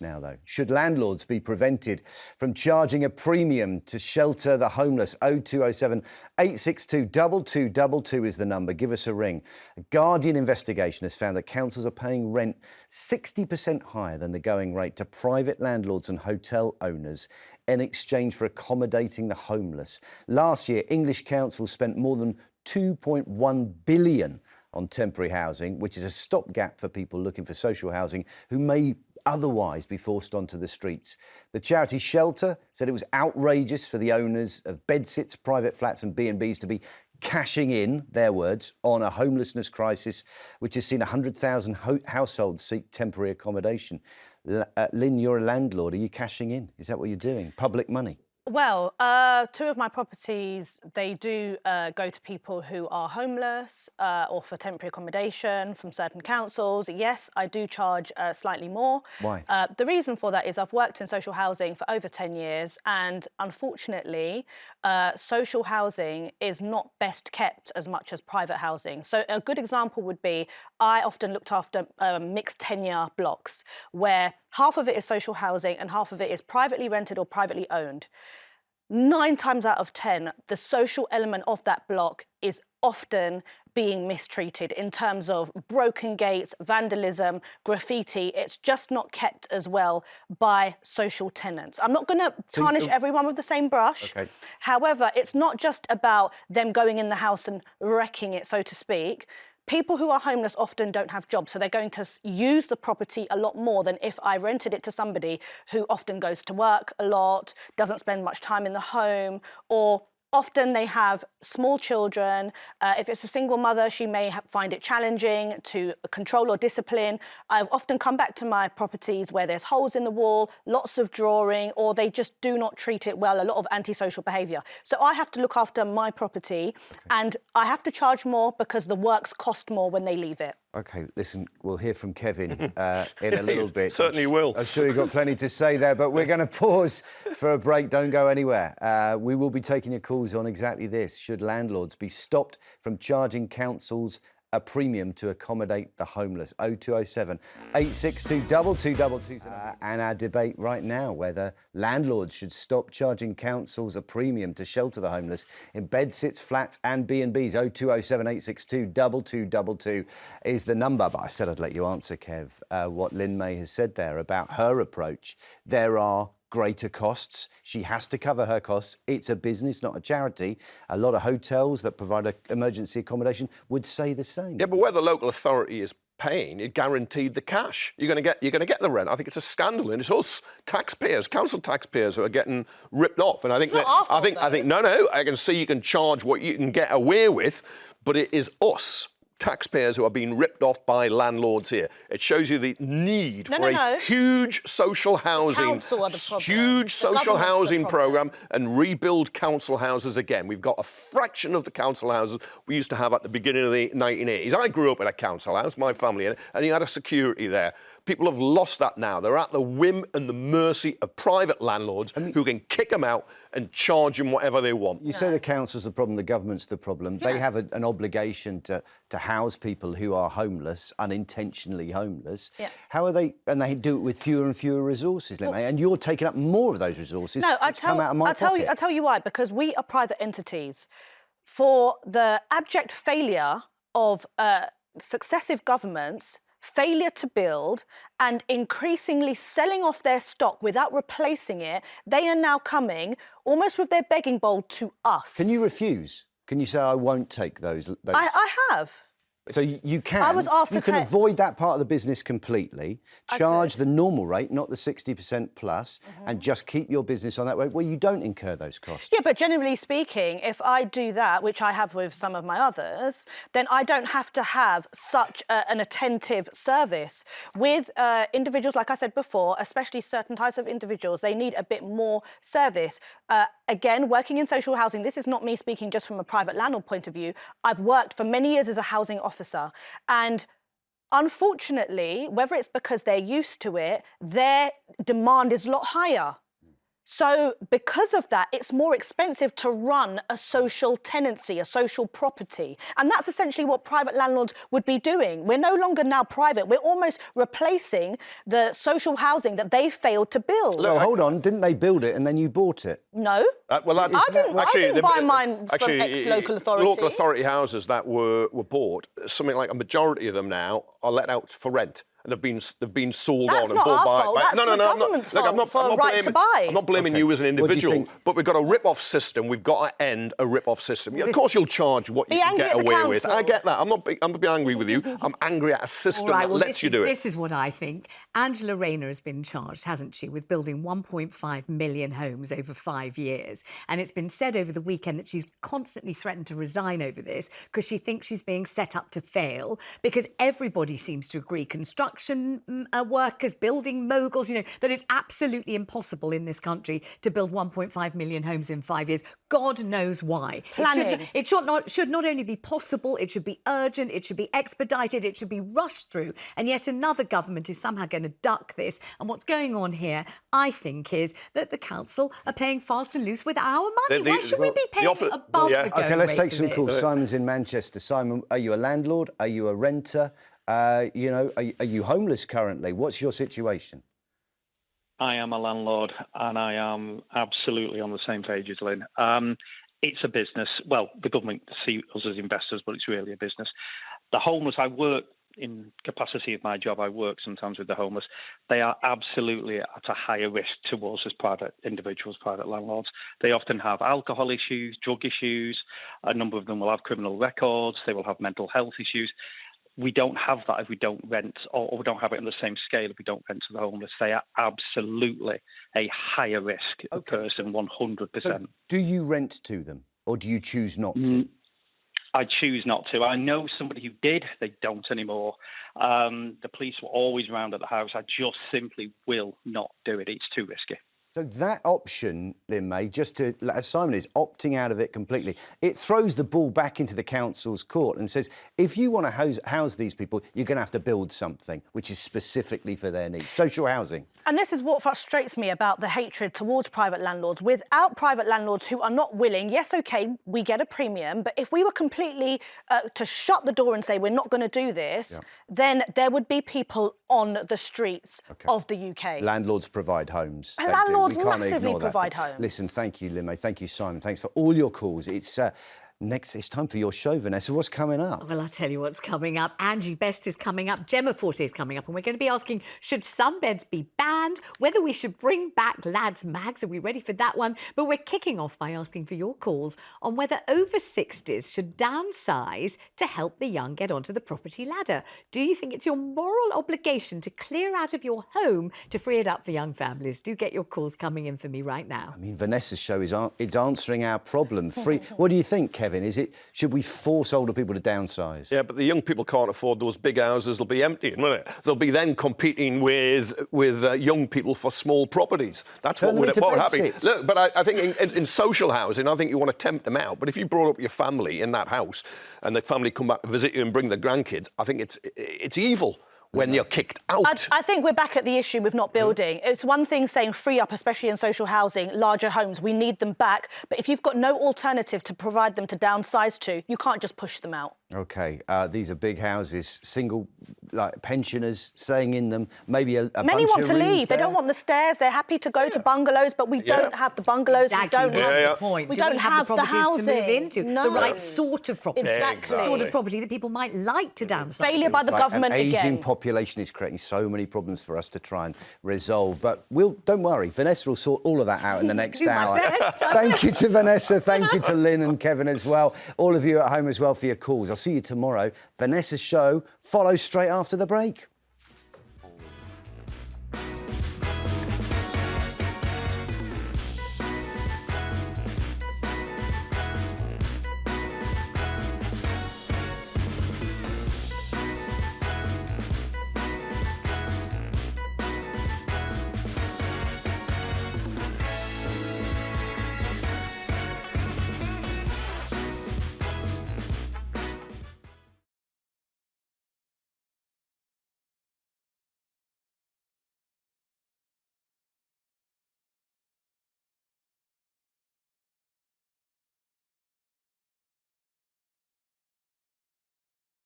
now, though. Should landlords be prevented from charging a premium to shelter the homeless? 0207 862 2222 is the number. Give us a ring. A Guardian investigation has found that councils are paying rent 60% higher than the going rate to private landlords and hotel owners in exchange for accommodating the homeless. Last year, English councils spent more than £2.1 billion on temporary housing, which is a stopgap for people looking for social housing who may otherwise be forced onto the streets. The charity Shelter said it was outrageous for the owners of bedsits, private flats and B&Bs to be cashing in, their words, on a homelessness crisis which has seen 100,000 households seek temporary accommodation. Lin, you're a landlord. Are you cashing in? Is that what you're doing? Public money? Well, two of my properties, they do go to people who are homeless or for temporary accommodation from certain councils. Yes, I do charge slightly more. Why? The reason for that is I've worked in social housing for over 10 years and unfortunately, social housing is not best kept as much as private housing. So a good example would be I often looked after mixed tenure blocks where half of it is social housing and half of it is privately rented or privately owned. 9 times out of 10, the social element of that block is often being mistreated in terms of broken gates, vandalism, graffiti. It's just not kept as well by social tenants. I'm not going to tarnish everyone with the same brush. Okay. However, it's not just about them going in the house and wrecking it, so to speak. People who are homeless often don't have jobs, so they're going to use the property a lot more than if I rented it to somebody who often goes to work a lot, doesn't spend much time in the home, or often they have small children. If it's a single mother, she may find it challenging to control or discipline. I've often come back to my properties where there's holes in the wall, lots of drawing, or they just do not treat it well, a lot of antisocial behaviour. So I have to look after my property and I have to charge more because the works cost more when they leave it. OK, listen, we'll hear from Kevin in a little bit. Certainly will. I'm sure you've got plenty to say there, but we're going to pause for a break. Don't go anywhere. We will be taking your calls on exactly this. Should landlords be stopped from charging councils a premium to accommodate the homeless? 0207 862 2222. And our debate right now, whether landlords should stop charging councils a premium to shelter the homeless in bedsits, flats and B&Bs. 0207 862 2222 is the number. But I said I'd let you answer, Kev, what Lin May has said there about her approach. There are greater costs. She has to cover her costs. It's a business, not a charity. A lot of hotels that provide emergency accommodation would say the same. Yeah, but where the local authority is paying, you're guaranteed the cash. You're going to get the rent. I think it's a scandal, and it's us taxpayers, council taxpayers, who are getting ripped off. And I think I can see you can charge what you can get away with, but it is us taxpayers who are being ripped off by landlords here. It shows you the need for a huge social housing, programme and rebuild council houses again. We've got a fraction of the council houses we used to have at the beginning of the 1980s. I grew up in a council house, my family, and you had a security there. People have lost that now. They're at the whim and the mercy of private landlords who can kick them out and charge them whatever they want. You say the council's the problem, the government's the problem. Yeah. They have an obligation to house people who are homeless, unintentionally homeless. Yeah. How are they? And they do it with fewer and fewer resources, Lin May, and you're taking up more of those resources. No, I'll tell you why. Because we are private entities. For the abject failure of successive governments, failure to build and increasingly selling off their stock without replacing it, they are now coming almost with their begging bowl to us. Can you refuse? Can you say, I won't take those? I have. So you can. I was asked you can avoid that part of the business completely, charge the normal rate, not the 60% plus, and just keep your business on that way where you don't incur those costs. Yeah, but generally speaking, if I do that, which I have with some of my others, then I don't have to have such an attentive service. With individuals, like I said before, especially certain types of individuals, they need a bit more service. Again, working in social housing, this is not me speaking just from a private landlord point of view. I've worked for many years as a housing officer. And unfortunately, whether it's because they're used to it, their demand is a lot higher. So because of that, it's more expensive to run a social tenancy, a social property. And that's essentially what private landlords would be doing. We're no longer now private. We're almost replacing the social housing that they failed to build. Well, hold on. Didn't they build it and then you bought it? No. I didn't buy mine from ex-local authority. Local authority houses that were bought, something like a majority of them now are let out for rent. And they've been sold on and bought by. That's the government's fault. I'm not blaming you as an individual, but we've got a rip-off system. We've got to end a rip-off system. Of course, you'll charge what you can get away with. I get that. I'm not being angry with you. I'm angry at a system that lets you do it. This is what I think. Angela Rayner has been charged, hasn't she, with building 1.5 million homes over 5 years. And it's been said over the weekend that she's constantly threatened to resign over this because she thinks she's being set up to fail, because everybody seems to agree, construction workers, building moguls, that it's absolutely impossible in this country to build 1.5 million homes in 5 years. God knows why. Planning. It should not only be possible, it should be urgent, it should be expedited, it should be rushed through. And yet another government is somehow going to duck this. And what's going on here, I think, is that the council are playing fast and loose with our money. Why should we be paying above the going rate? OK, let's take some calls. Simon's in Manchester. Simon, are you a landlord? Are you a renter? Are you homeless currently? What's your situation? I am a landlord, and I am absolutely on the same page as Lynn. It's a business. Well, the government see us as investors, but it's really a business. The homeless, I work in capacity of my job. I work sometimes with the homeless. They are absolutely at a higher risk to us as private individuals, private landlords. They often have alcohol issues, drug issues. A number of them will have criminal records. They will have mental health issues. We don't have that if we don't rent, or we don't have it on the same scale if we don't rent to the homeless. They are absolutely a higher risk person, 100%. So do you rent to them, or do you choose not to? I choose not to. I know somebody who did. They don't anymore. The police were always round at the house. I just simply will not do it. It's too risky. So that option, Lin May, as Simon is, opting out of it completely, it throws the ball back into the council's court and says, if you want to house these people, you're going to have to build something which is specifically for their needs. Social housing. And this is what frustrates me about the hatred towards private landlords. Without private landlords who are not willing, yes, OK, we get a premium, but if we were completely to shut the door and say we're not going to do this, then there would be people on the streets of the UK. Landlords provide homes. And landlords massively provide homes. Listen, thank you, Lin May. Thank you, Simon. Thanks for all your calls. It's time for your show, Vanessa. What's coming up? Well, I'll tell you what's coming up. Angie Best is coming up. Gemma Forte is coming up. And we're going to be asking, should sunbeds be banned? Whether we should bring back lads' mags. Are we ready for that one? But we're kicking off by asking for your calls on whether over 60s should downsize to help the young get onto the property ladder. Do you think it's your moral obligation to clear out of your home to free it up for young families? Do get your calls coming in for me right now. I mean, Vanessa's show is answering our problem. What do you think, Kevin? Should we force older people to downsize? Yeah, but the young people can't afford those big houses. They'll be empty, won't it? They'll be then competing with young people for small properties. That's what would happen. Look, but I think in social housing, I think you want to tempt them out. But if you brought up your family in that house and the family come back to visit you and bring the grandkids, I think it's evil when you're kicked out. I think we're back at the issue with not building. It's one thing saying free up, especially in social housing, larger homes. We need them back. But if you've got no alternative to provide them to downsize to, you can't just push them out. OK, these are big houses, single pensioners staying in them, maybe a Many bunch want of to rooms leave. there. They don't want the stairs. They're happy to go to bungalows, but we don't have the bungalows. Exactly. We don't have the point. We don't have the housing to move into. No. The right sort of property. Exactly. The sort of property that people might like to downsize. Failure by the government an again. ageing population is creating so many problems for us to try and resolve. But don't worry, Vanessa will sort all of that out in the next hour. Thank you to Vanessa. Thank you to Lynn and Kevin as well. All of you at home as well for your calls. I'll see you tomorrow. Vanessa's show follows straight after the break.